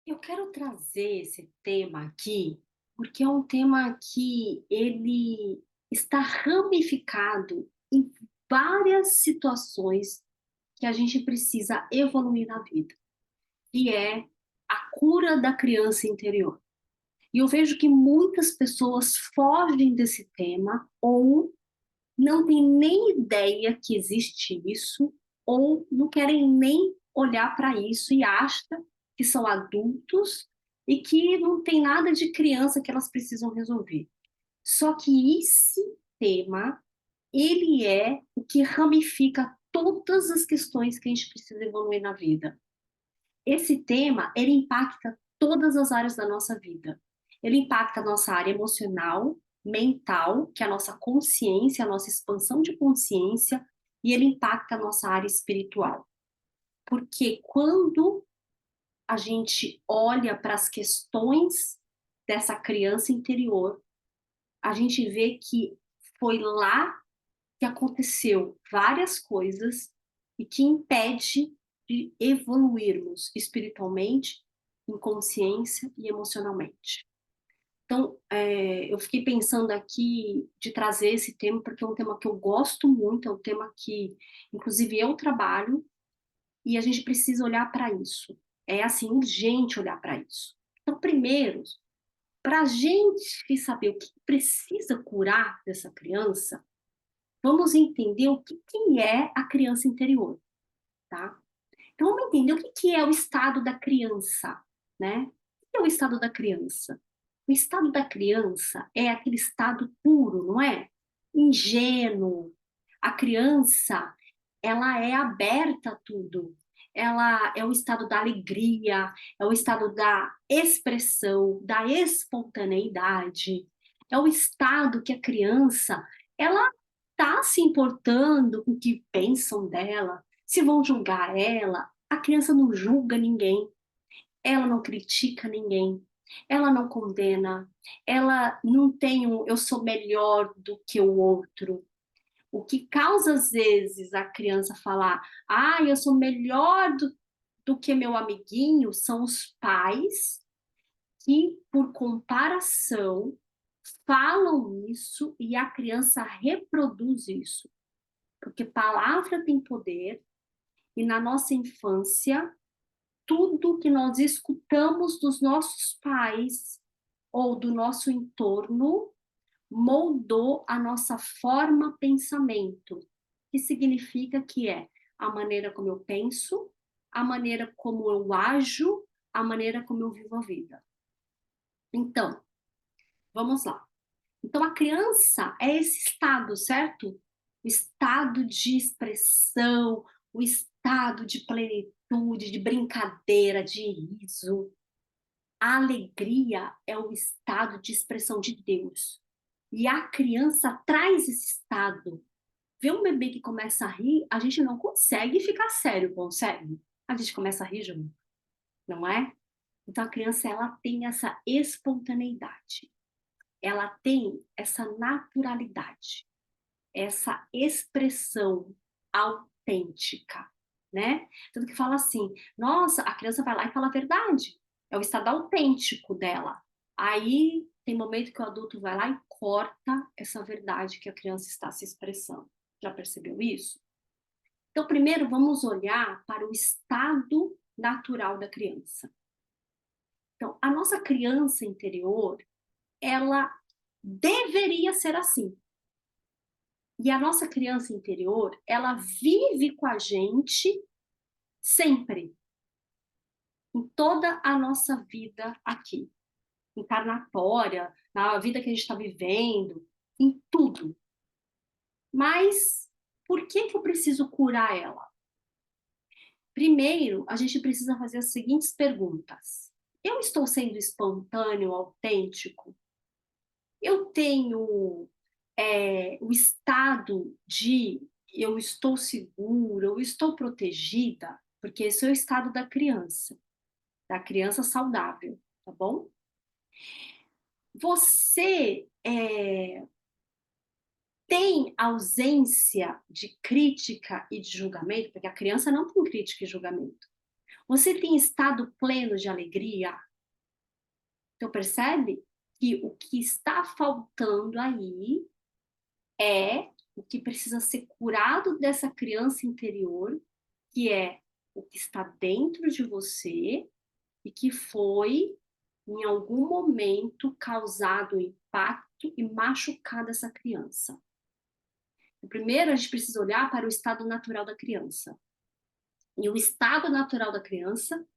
Eu quero trazer esse tema aqui, porque é um tema que ele está ramificado em várias situações que a gente precisa evoluir na vida, e é a cura da criança interior. E eu vejo que muitas pessoas fogem desse tema ou não têm nem ideia que existe isso, ou não querem nem olhar para isso e acham que são adultos e que não tem nada de criança que elas precisam resolver. Só que esse tema, ele é o que ramifica todas as questões que a gente precisa evoluir na vida. Esse tema, ele impacta todas as áreas da nossa vida. Ele impacta a nossa área emocional, mental, que é a nossa consciência, a nossa expansão de consciência, e ele impacta a nossa área espiritual. Porque quando a gente olha para as questões dessa criança interior, a gente vê que foi lá que aconteceu várias coisas e que impede de evoluirmos espiritualmente, em consciência e emocionalmente. Então, eu fiquei pensando aqui de trazer esse tema, porque é um tema que eu gosto muito, é um tema que, inclusive, eu trabalho, e a gente precisa olhar para isso. É, assim, urgente olhar para isso. Então, primeiro, para a gente saber o que precisa curar dessa criança, vamos entender o que é a criança interior, tá? Então vamos entender o que é o estado da criança, né? O que é o estado da criança? O estado da criança é aquele estado puro, não é? Ingênuo. A criança, ela é aberta a tudo. Ela é o estado da alegria, é o estado da expressão, da espontaneidade. É o estado que a criança, ela está se importando com o que pensam dela, se vão julgar ela. A criança não julga ninguém, ela não critica ninguém, ela não condena, ela não tem um eu sou melhor do que o outro. O que causa às vezes a criança falar, eu sou melhor do que meu amiguinho, são os pais que, por comparação, falam isso e a criança reproduz isso. Porque palavra tem poder e na nossa infância, tudo que nós escutamos dos nossos pais ou do nosso entorno moldou a nossa forma pensamento, que significa que é a maneira como eu penso, a maneira como eu ajo, a maneira como eu vivo a vida. Então, vamos lá. Então, a criança é esse estado, certo? O estado de expressão, o estado de plenitude, de brincadeira, de riso. A alegria é o estado de expressão de Deus. E a criança traz esse estado. Vê um bebê que começa a rir, a gente não consegue ficar sério, consegue? A gente começa a rir junto, não é? Então a criança ela tem essa espontaneidade, ela tem essa naturalidade, essa expressão autêntica, né? Tanto que fala assim, nossa, a criança vai lá e fala a verdade, é o estado autêntico dela. Aí tem momento que o adulto vai lá e corta essa verdade que a criança está se expressando. Já percebeu isso? Então, primeiro vamos olhar para o estado natural da criança. Então, a nossa criança interior, ela deveria ser assim. E a nossa criança interior, ela vive com a gente sempre, em toda a nossa vida aqui, encarnatória, na vida que a gente está vivendo, em tudo. Mas por que eu preciso curar ela? Primeiro, a gente precisa fazer as seguintes perguntas. Eu estou sendo espontâneo, autêntico? Eu tenho o estado de eu estou segura, eu estou protegida, porque esse é o estado da criança saudável, tá bom? Você tem ausência de crítica e de julgamento, porque a criança não tem crítica e julgamento. Você tem estado pleno de alegria? Então percebe que o que está faltando aí é o que precisa ser curado dessa criança interior, que é o que está dentro de você e que foi, em algum momento, causado um impacto e machucado essa criança. Primeiro, a gente precisa olhar para o estado natural da criança. E o estado natural da criança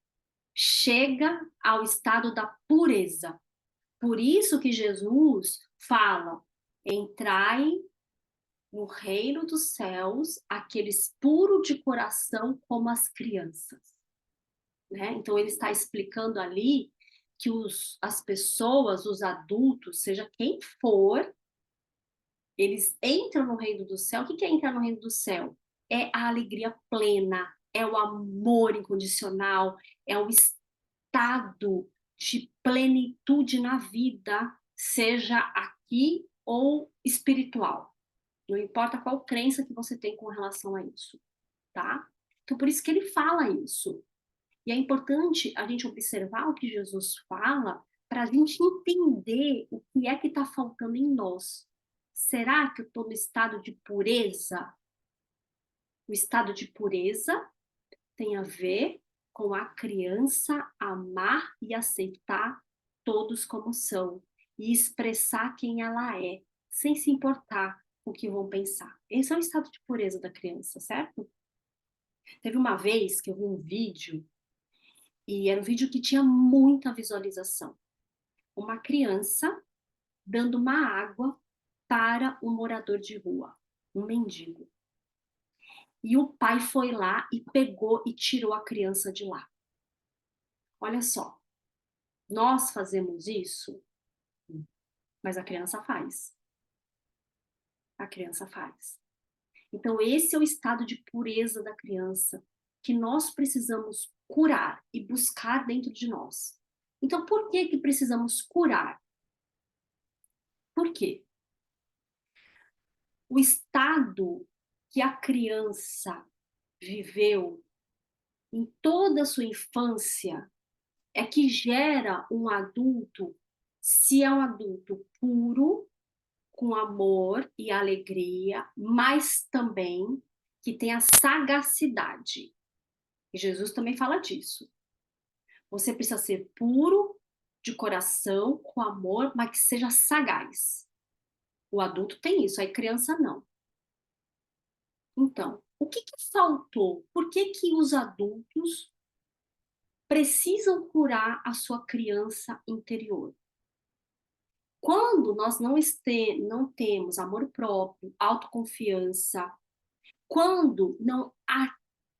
chega ao estado da pureza. Por isso que Jesus fala: entrai no reino dos céus aqueles puros de coração como as crianças. Né? Então ele está explicando ali que as pessoas, os adultos, seja quem for, eles entram no reino do céu. O que é entrar no reino do céu? É a alegria plena, é o amor incondicional, é o estado de plenitude na vida, seja aqui ou espiritual. Não importa qual crença que você tem com relação a isso, tá? Então, por isso que ele fala isso. E é importante a gente observar o que Jesus fala para a gente entender o que é que está faltando em nós. Será que eu estou no estado de pureza? O estado de pureza tem a ver com a criança amar e aceitar todos como são e expressar quem ela é, sem se importar com o que vão pensar. Esse é o estado de pureza da criança, certo? Teve uma vez que eu vi um vídeo, e era um vídeo que tinha muita visualização. Uma criança dando uma água para um morador de rua, um mendigo. E o pai foi lá e pegou e tirou a criança de lá. Olha só, nós fazemos isso, mas a criança faz. A criança faz. Então, esse é o estado de pureza da criança que nós precisamos curar e buscar dentro de nós. Então, por que que precisamos curar? Por quê? O estado que a criança viveu em toda a sua infância é que gera um adulto, se é um adulto puro, com amor e alegria, mas também que tem a sagacidade. E Jesus também fala disso. Você precisa ser puro de coração, com amor, mas que seja sagaz. O adulto tem isso, a criança não. Então, o que faltou? Por que que os adultos precisam curar a sua criança interior? Quando nós não temos amor próprio, autoconfiança, quando não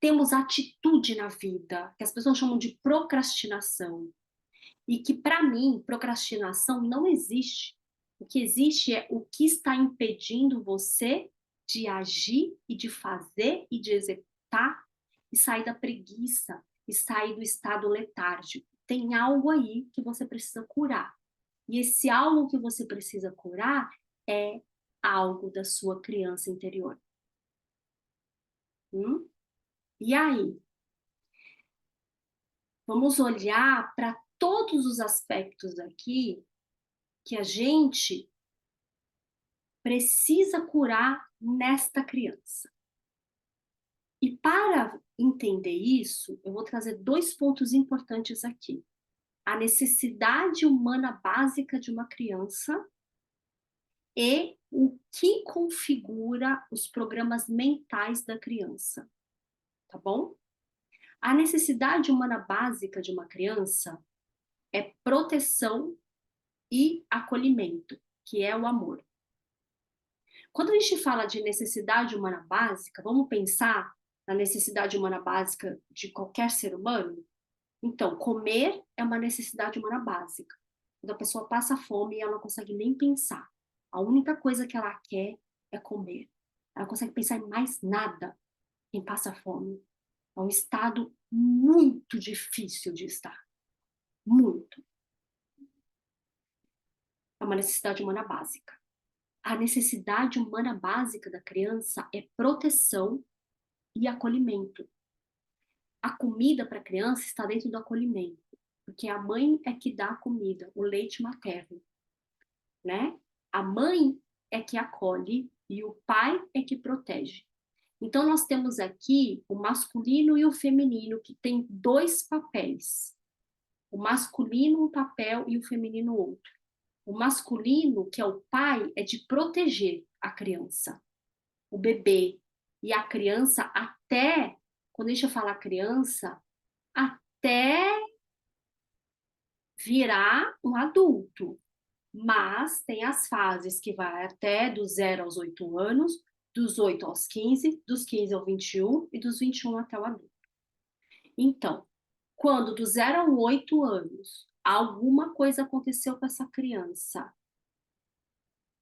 temos atitude na vida, que as pessoas chamam de procrastinação, e que para mim procrastinação não existe. O que existe é o que está impedindo você de agir e de fazer e de executar e sair da preguiça e sair do estado letárgico. Tem algo aí que você precisa curar. E esse algo que você precisa curar é algo da sua criança interior. E aí? Vamos olhar para todos os aspectos aqui que a gente precisa curar nesta criança. E para entender isso, eu vou trazer 2 pontos importantes aqui. A necessidade humana básica de uma criança e o que configura os programas mentais da criança, tá bom? A necessidade humana básica de uma criança é proteção e acolhimento, que é o amor. Quando a gente fala de necessidade humana básica, vamos pensar na necessidade humana básica de qualquer ser humano? Então, comer é uma necessidade humana básica. Quando a pessoa passa fome, ela não consegue nem pensar. A única coisa que ela quer é comer. Ela não consegue pensar em mais nada. Quem passa fome é um estado muito difícil de estar. Muito. É uma necessidade humana básica. A necessidade humana básica da criança é proteção e acolhimento. A comida para a criança está dentro do acolhimento, porque a mãe é que dá a comida, o leite materno, né? A mãe é que acolhe e o pai é que protege. Então, nós temos aqui o masculino e o feminino, que tem dois papéis. O masculino um papel e o feminino outro. O masculino, que é o pai, é de proteger a criança, o bebê e a criança até, quando a gente fala criança, até virar um adulto. Mas tem as fases que vai até dos 0 aos 8 anos, dos 8 aos 15, dos 15 ao 21 e dos 21 até o adulto. Então, quando do 0 aos 8 anos alguma coisa aconteceu com essa criança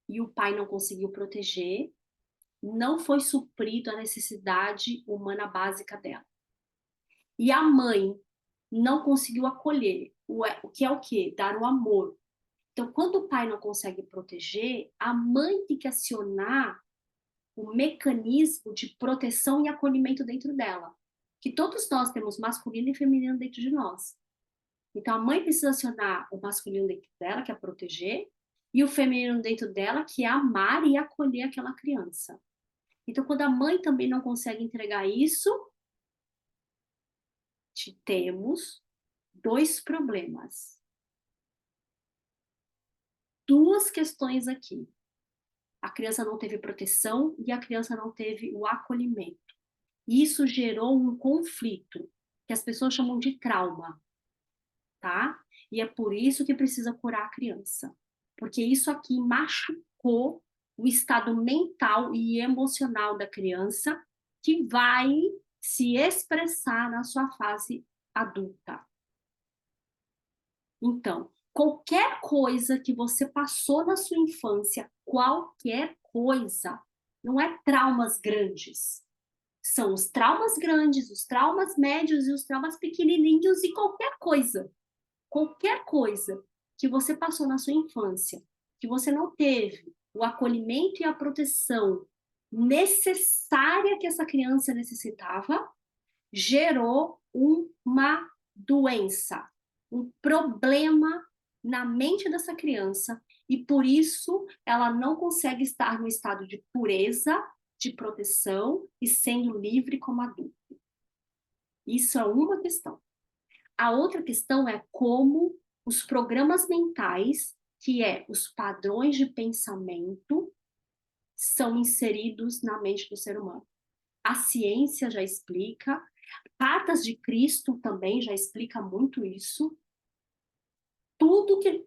e o pai não conseguiu proteger, não foi suprido a necessidade humana básica dela. E a mãe não conseguiu acolher, o que é o quê? Dar o amor. Então, quando o pai não consegue proteger, a mãe tem que acionar o mecanismo de proteção e acolhimento dentro dela. Que todos nós temos masculino e feminino dentro de nós. Então, a mãe precisa acionar o masculino dentro dela, que é proteger, e o feminino dentro dela, que é amar e acolher aquela criança. Então, quando a mãe também não consegue entregar isso, temos dois problemas. Duas questões aqui. A criança não teve proteção e a criança não teve o acolhimento. Isso gerou um conflito, que as pessoas chamam de trauma, tá? E é por isso que precisa curar a criança. Porque isso aqui machucou o estado mental e emocional da criança, que vai se expressar na sua fase adulta. Então, qualquer coisa que você passou na sua infância, qualquer coisa, não é traumas grandes. São os traumas grandes, os traumas médios e os traumas pequenininhos e qualquer coisa que você passou na sua infância, que você não teve o acolhimento e a proteção necessária que essa criança necessitava, gerou uma doença, um problema na mente dessa criança e por isso ela não consegue estar no estado de pureza, de proteção e sendo livre como adulto. Isso é uma questão. A outra questão é como os programas mentais, que é os padrões de pensamento, são inseridos na mente do ser humano. A ciência já explica, Cartas de Cristo também já explica muito isso. Tudo que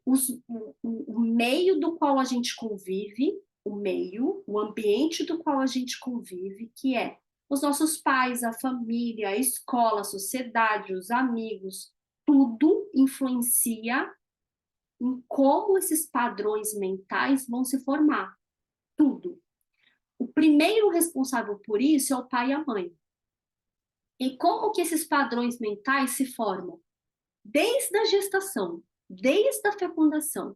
o meio do qual a gente convive, o ambiente do qual a gente convive, que é os nossos pais, a família, a escola, a sociedade, os amigos, tudo influencia em como esses padrões mentais vão se formar. Tudo. O primeiro responsável por isso é o pai e a mãe. E como que esses padrões mentais se formam? Desde a gestação, desde a fecundação.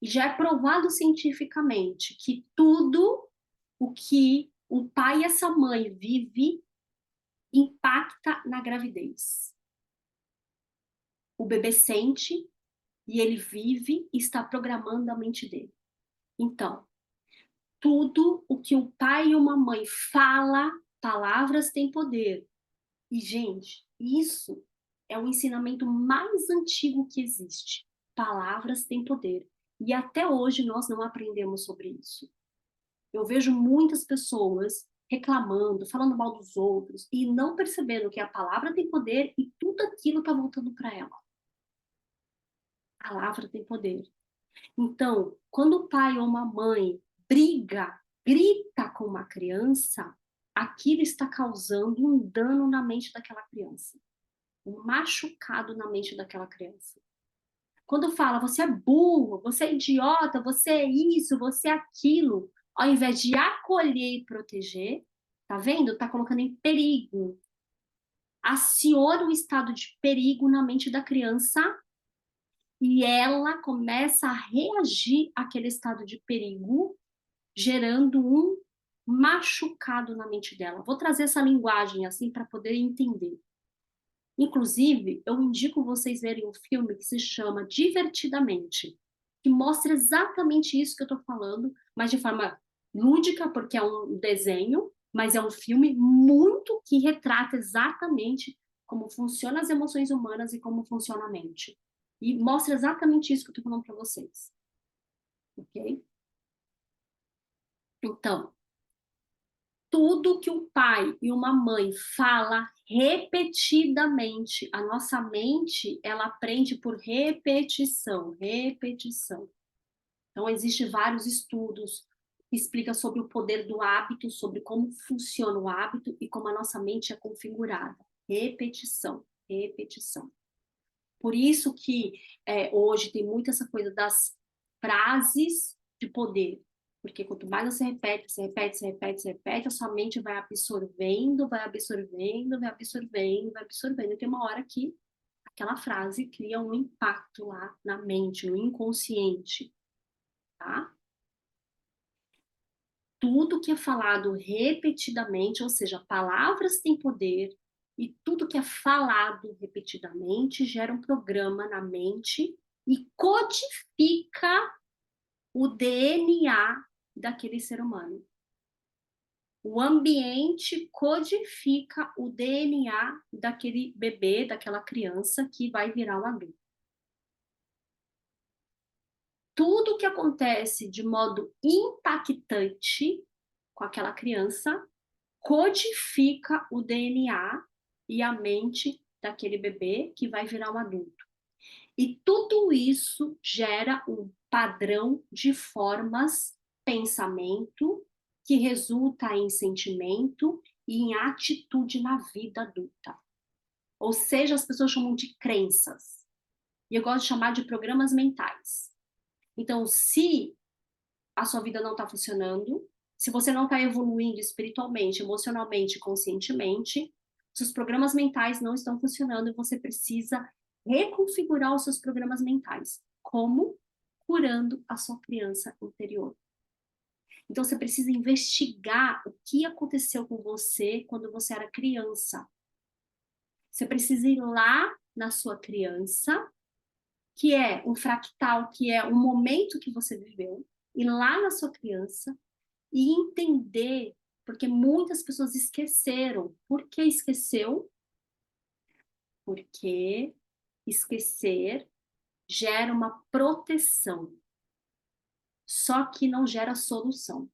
E já é provado cientificamente que tudo o que o pai e essa mãe vive impacta na gravidez. O bebê sente e ele vive e está programando a mente dele. Então, tudo o que um pai e uma mãe fala, palavras têm poder. E, gente, isso é o ensinamento mais antigo que existe. Palavras têm poder. E até hoje nós não aprendemos sobre isso. Eu vejo muitas pessoas reclamando, falando mal dos outros e não percebendo que a palavra tem poder e tudo aquilo está voltando para ela. A palavra tem poder. Então, quando o pai ou uma mãe briga, grita com uma criança, aquilo está causando um dano na mente daquela criança, um machucado na mente daquela criança. Quando fala, você é burro, você é idiota, você é isso, você é aquilo, ao invés de acolher e proteger, tá vendo? Tá colocando em perigo. Aciona o estado de perigo na mente da criança e ela começa a reagir àquele estado de perigo, gerando um machucado na mente dela. Vou trazer essa linguagem assim para poder entender. Inclusive, eu indico vocês verem um filme que se chama Divertidamente, que mostra exatamente isso que eu estou falando, mas de forma lúdica, porque é um desenho, mas é um filme muito que retrata exatamente como funcionam as emoções humanas e como funciona a mente. E mostra exatamente isso que eu estou falando para vocês, ok? Então, tudo que um pai e uma mãe fala repetidamente, a nossa mente, ela aprende por repetição, repetição. Então, existem vários estudos que explicam sobre o poder do hábito, sobre como funciona o hábito e como a nossa mente é configurada. Repetição, repetição. Por isso que hoje tem muito essa coisa das frases de poder. Porque quanto mais você repete, você repete, você repete, você repete, a sua mente vai absorvendo, vai absorvendo, vai absorvendo, vai absorvendo. E tem uma hora que aquela frase cria um impacto lá na mente, no inconsciente, tá? Tudo que é falado repetidamente, ou seja, palavras têm poder, e tudo que é falado repetidamente gera um programa na mente e codifica o DNA daquele ser humano. O ambiente codifica o DNA daquele bebê, daquela criança que vai virar um adulto. Tudo que acontece de modo impactante com aquela criança codifica o DNA e a mente daquele bebê que vai virar um adulto. E tudo isso gera um padrão de formas, pensamento, que resulta em sentimento e em atitude na vida adulta. Ou seja, as pessoas chamam de crenças. E eu gosto de chamar de programas mentais. Então, se a sua vida não está funcionando, se você não está evoluindo espiritualmente, emocionalmente, conscientemente, seus programas mentais não estão funcionando e você precisa reconfigurar os seus programas mentais. Como? Curando a sua criança interior. Então você precisa investigar o que aconteceu com você quando você era criança. Você precisa ir lá na sua criança, que é um fractal, que é o momento que você viveu, ir lá na sua criança e entender, porque muitas pessoas esqueceram. Por que esqueceu? Porque esquecer gera uma proteção, só que não gera solução.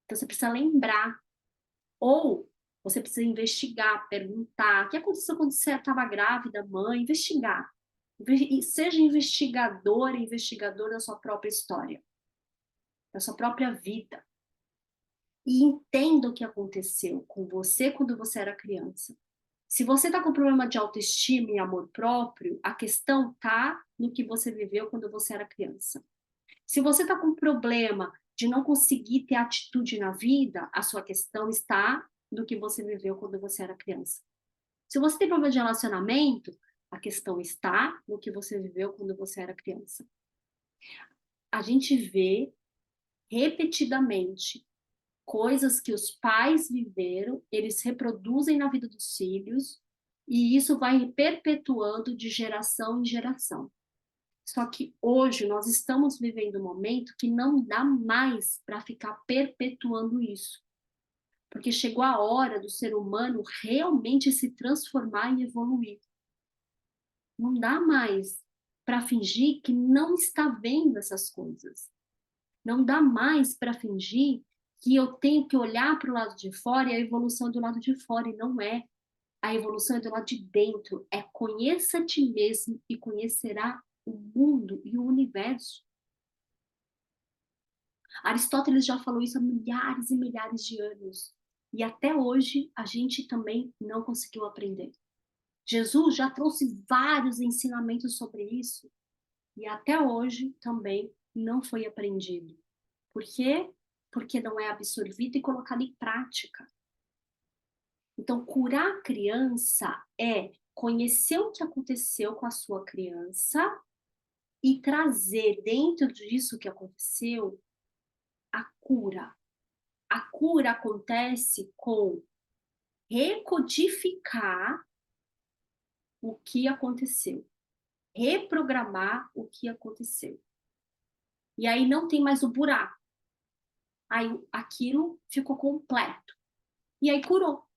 Então você precisa lembrar, ou você precisa investigar, perguntar, o que aconteceu quando você estava grávida, mãe? Investigar. Seja investigador e investigador da sua própria história, da sua própria vida. E entenda o que aconteceu com você quando você era criança. Se você está com problema de autoestima e amor próprio, a questão está no que você viveu quando você era criança. Se você está com problema de não conseguir ter atitude na vida, a sua questão está no que você viveu quando você era criança. Se você tem problema de relacionamento, a questão está no que você viveu quando você era criança. A gente vê repetidamente coisas que os pais viveram, eles reproduzem na vida dos filhos, e isso vai perpetuando de geração em geração. Só que hoje nós estamos vivendo um momento que não dá mais para ficar perpetuando isso. Porque chegou a hora do ser humano realmente se transformar e evoluir. Não dá mais para fingir que não está vendo essas coisas. Não dá mais para fingir que eu tenho que olhar para o lado de fora e a evolução é do lado de fora, e não é. A evolução é do lado de dentro. É conheça a ti mesmo e conhecerá o mundo e o universo. Aristóteles já falou isso há milhares e milhares de anos. E até hoje a gente também não conseguiu aprender. Jesus já trouxe vários ensinamentos sobre isso. E até hoje também não foi aprendido. Por quê? Porque não é absorvido e colocado em prática. Então, curar a criança é conhecer o que aconteceu com a sua criança e trazer dentro disso que aconteceu a cura. A cura acontece com recodificar o que aconteceu, reprogramar o que aconteceu. E aí não tem mais o buraco. Aí aquilo ficou completo. E aí curou.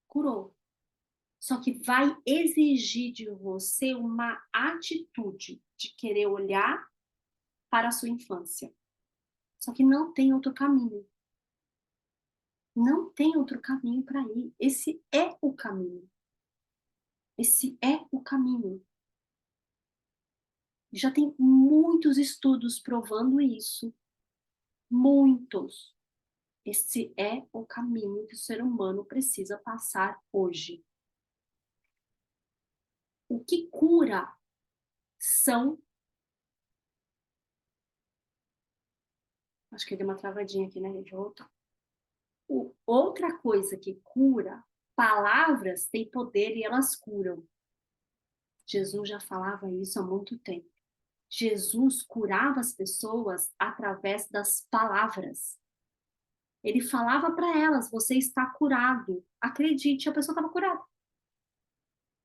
Curou. Só que vai exigir de você uma atitude de querer olhar para a sua infância. Só que não tem outro caminho. Não tem outro caminho para ir. Esse é o caminho. Esse é o caminho. Já tem muitos estudos provando isso. Muitos. Esse é o caminho que o ser humano precisa passar hoje. O que cura são. Acho que deu uma travadinha aqui, né, gente? Vou voltar. Outra coisa que cura, palavras têm poder e elas curam. Jesus já falava isso há muito tempo. Jesus curava as pessoas através das palavras. Ele falava para elas: você está curado. Acredite, a pessoa estava curada.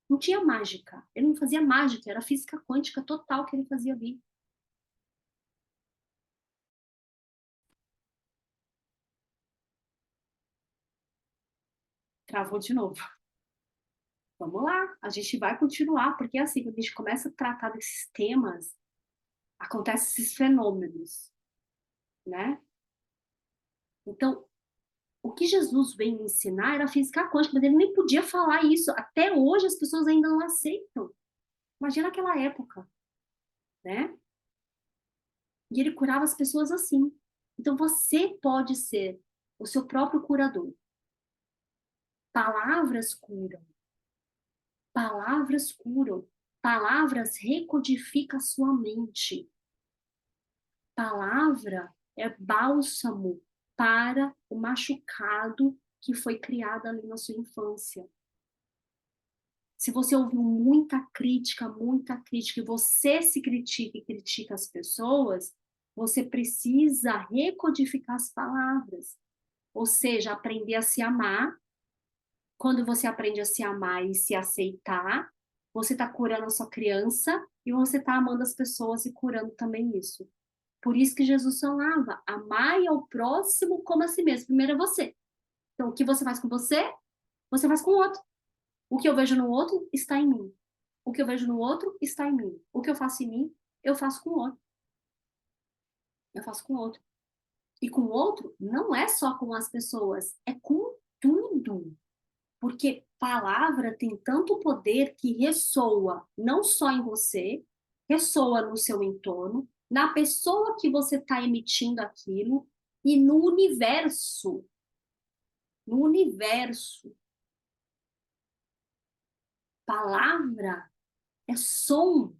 Não tinha mágica. Ele não fazia mágica, era física quântica total que ele fazia ali. Travou de novo. Vamos lá, a gente vai continuar, porque assim, quando a gente começa a tratar desses temas, acontecem esses fenômenos, né? Então, o que Jesus veio me ensinar era física quântica, mas ele nem podia falar isso. Até hoje as pessoas ainda não aceitam. Imagina aquela época, né? E ele curava as pessoas assim. Então você pode ser o seu próprio curador. Palavras curam. Palavras curam. Palavras recodificam a sua mente. Palavra é bálsamo para o machucado que foi criado ali na sua infância. Se você ouviu muita crítica, e você se critica e critica as pessoas, você precisa recodificar as palavras. Ou seja, aprender a se amar. Quando você aprende a se amar e se aceitar, você está curando a sua criança e você está amando as pessoas e curando também isso. Por isso que Jesus falava: amai ao próximo como a si mesmo. Primeiro é você. Então, o que você faz com você, você faz com o outro. O que eu vejo no outro está em mim. O que eu vejo no outro está em mim. O que eu faço em mim, eu faço com o outro. Eu faço com o outro. E com o outro, não é só com as pessoas, é com tudo. Porque palavra tem tanto poder que ressoa não só em você, ressoa no seu entorno, na pessoa que você está emitindo aquilo e no universo. No universo. Palavra é som,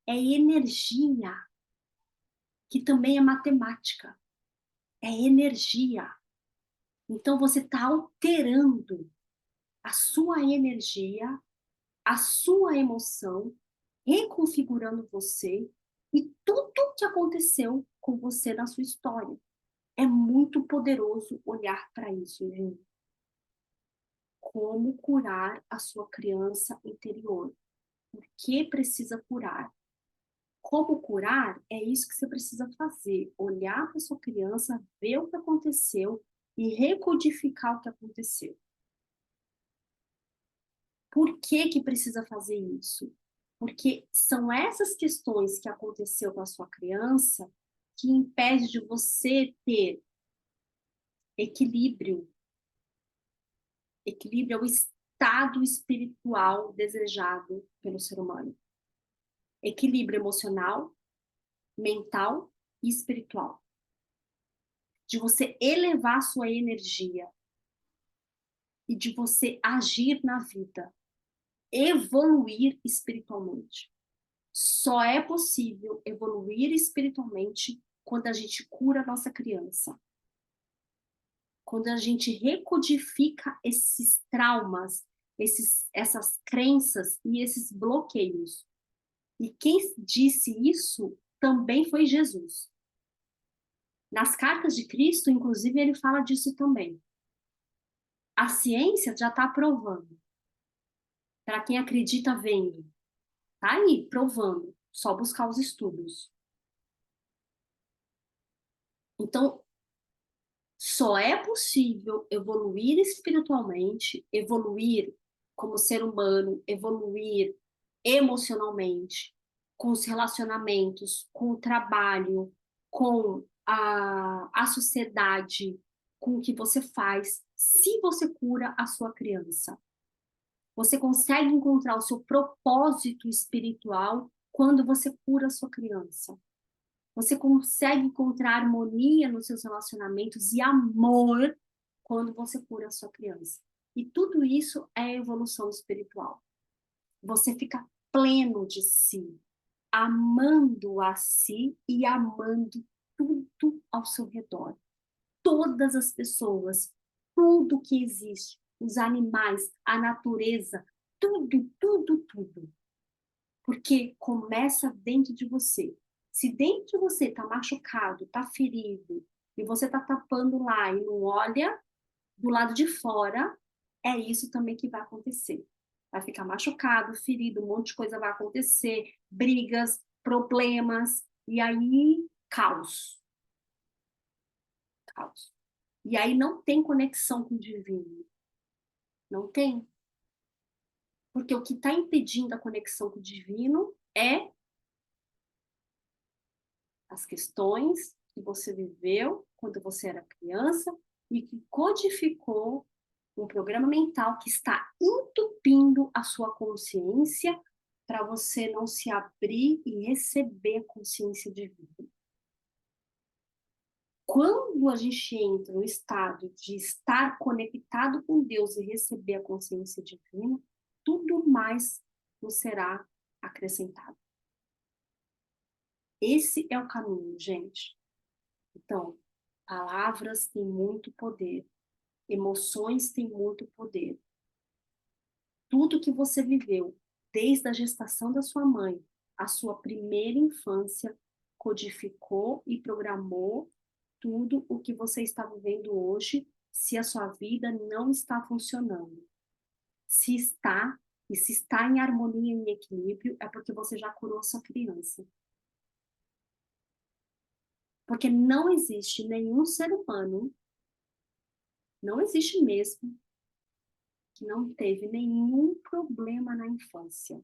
é energia, que também é matemática, é energia. Então você está alterando a sua energia, a sua emoção, reconfigurando você e tudo que aconteceu com você na sua história. É muito poderoso olhar para isso, gente. Como curar a sua criança interior? O que precisa curar? Como curar? É isso que você precisa fazer. Olhar para sua criança, ver o que aconteceu e recodificar o que aconteceu. Por que que precisa fazer isso? Porque são essas questões que aconteceu com a sua criança que impede de você ter equilíbrio. Equilíbrio é o estado espiritual desejado pelo ser humano. Equilíbrio emocional, mental e espiritual. De você elevar sua energia e de você agir na vida, evoluir espiritualmente. Só é possível evoluir espiritualmente quando a gente cura a nossa criança. Quando a gente recodifica esses traumas, essas crenças e esses bloqueios. E quem disse isso também foi Jesus. Nas cartas de Cristo, inclusive, ele fala disso também. A ciência já está provando Para quem acredita vendo. Tá aí, provando. Só buscar os estudos. Então, só é possível evoluir espiritualmente, evoluir como ser humano, evoluir emocionalmente, com os relacionamentos, com o trabalho, com a sociedade, com o que você faz, se você cura a sua criança. Você consegue encontrar o seu propósito espiritual quando você cura a sua criança. Você consegue encontrar harmonia nos seus relacionamentos e amor quando você cura a sua criança. E tudo isso é evolução espiritual. Você fica pleno de si, amando a si e amando tudo ao seu redor. Todas as pessoas, tudo que existe, os animais, a natureza, tudo, tudo, tudo. Porque começa dentro de você. Se dentro de você está machucado, está ferido, e você está tapando lá e não olha do lado de fora, é isso também que vai acontecer. Vai ficar machucado, ferido, um monte de coisa vai acontecer, brigas, problemas, e aí caos. Caos. E aí não tem conexão com o divino. Não tem. Porque o que está impedindo a conexão com o divino é as questões que você viveu quando você era criança e que codificou um programa mental que está entupindo a sua consciência para você não se abrir e receber a consciência divina. Quando a gente entra no estado de estar conectado com Deus e receber a consciência divina, tudo mais nos será acrescentado. Esse é o caminho, gente. Então, palavras têm muito poder, emoções têm muito poder. Tudo que você viveu, desde a gestação da sua mãe, a sua primeira infância, codificou e programou tudo o que você está vivendo hoje, se a sua vida não está funcionando. Se está, e se está em harmonia e em equilíbrio, é porque você já curou a sua criança. Porque não existe nenhum ser humano, não existe mesmo, que não teve nenhum problema na infância.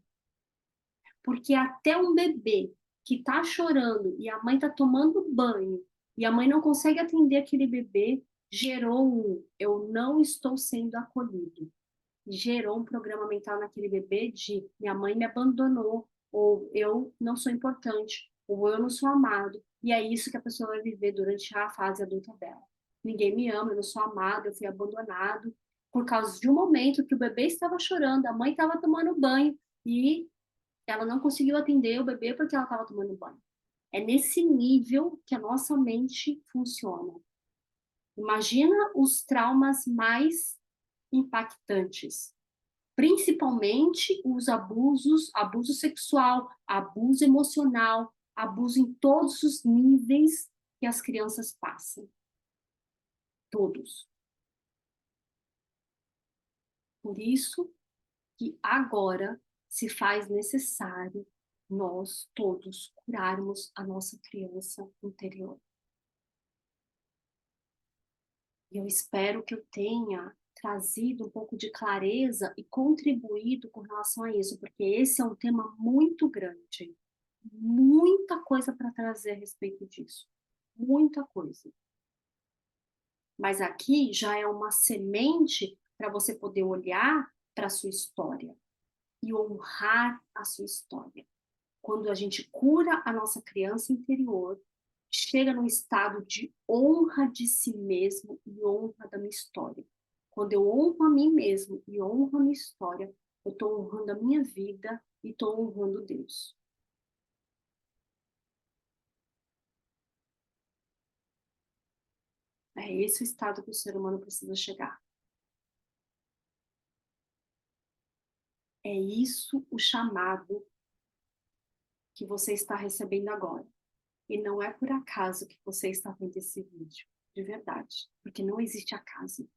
Porque até um bebê que está chorando e a mãe está tomando banho e a mãe não consegue atender aquele bebê, gerou um eu não estou sendo acolhido. Gerou um programa mental naquele bebê de minha mãe me abandonou, ou eu não sou importante, ou eu não sou amado. E é isso que a pessoa vai viver durante a fase adulta dela. Ninguém me ama, eu não sou amado, eu fui abandonado por causa de um momento que o bebê estava chorando, a mãe estava tomando banho e ela não conseguiu atender o bebê porque ela estava tomando banho. É nesse nível que a nossa mente funciona. Imagina os traumas mais impactantes, principalmente os abusos, abuso sexual, abuso emocional, abuso em todos os níveis que as crianças passam. Todos. Por isso que agora se faz necessário nós todos curarmos a nossa criança interior. E eu espero que eu tenha trazido um pouco de clareza e contribuído com relação a isso, porque esse é um tema muito grande. Muita coisa para trazer a respeito disso. Muita coisa. Mas aqui já é uma semente para você poder olhar para a sua história e honrar a sua história. Quando a gente cura a nossa criança interior, chega num estado de honra de si mesmo e honra da minha história. Quando eu honro a mim mesmo e honro a minha história, eu estou honrando a minha vida e estou honrando Deus. É esse o estado que o ser humano precisa chegar. É isso o chamado que você está recebendo agora. E não é por acaso que você está vendo esse vídeo, de verdade. Porque não existe acaso.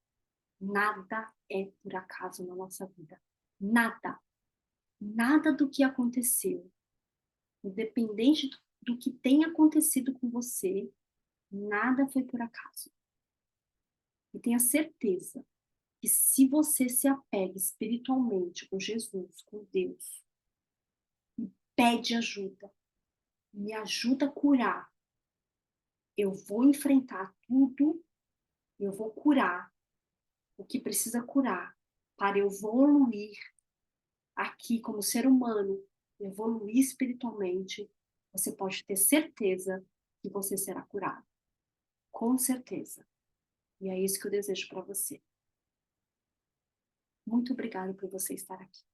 Nada é por acaso na nossa vida. Nada. Nada do que aconteceu, independente do que tenha acontecido com você, nada foi por acaso. E tenha certeza que se você se apega espiritualmente com Jesus, com Deus, e pede ajuda, me ajuda a curar, eu vou enfrentar tudo, eu vou curar o que precisa curar para eu evoluir aqui como ser humano, evoluir espiritualmente, você pode ter certeza que você será curado. Com certeza. E é isso que eu desejo para você. Muito obrigada por você estar aqui.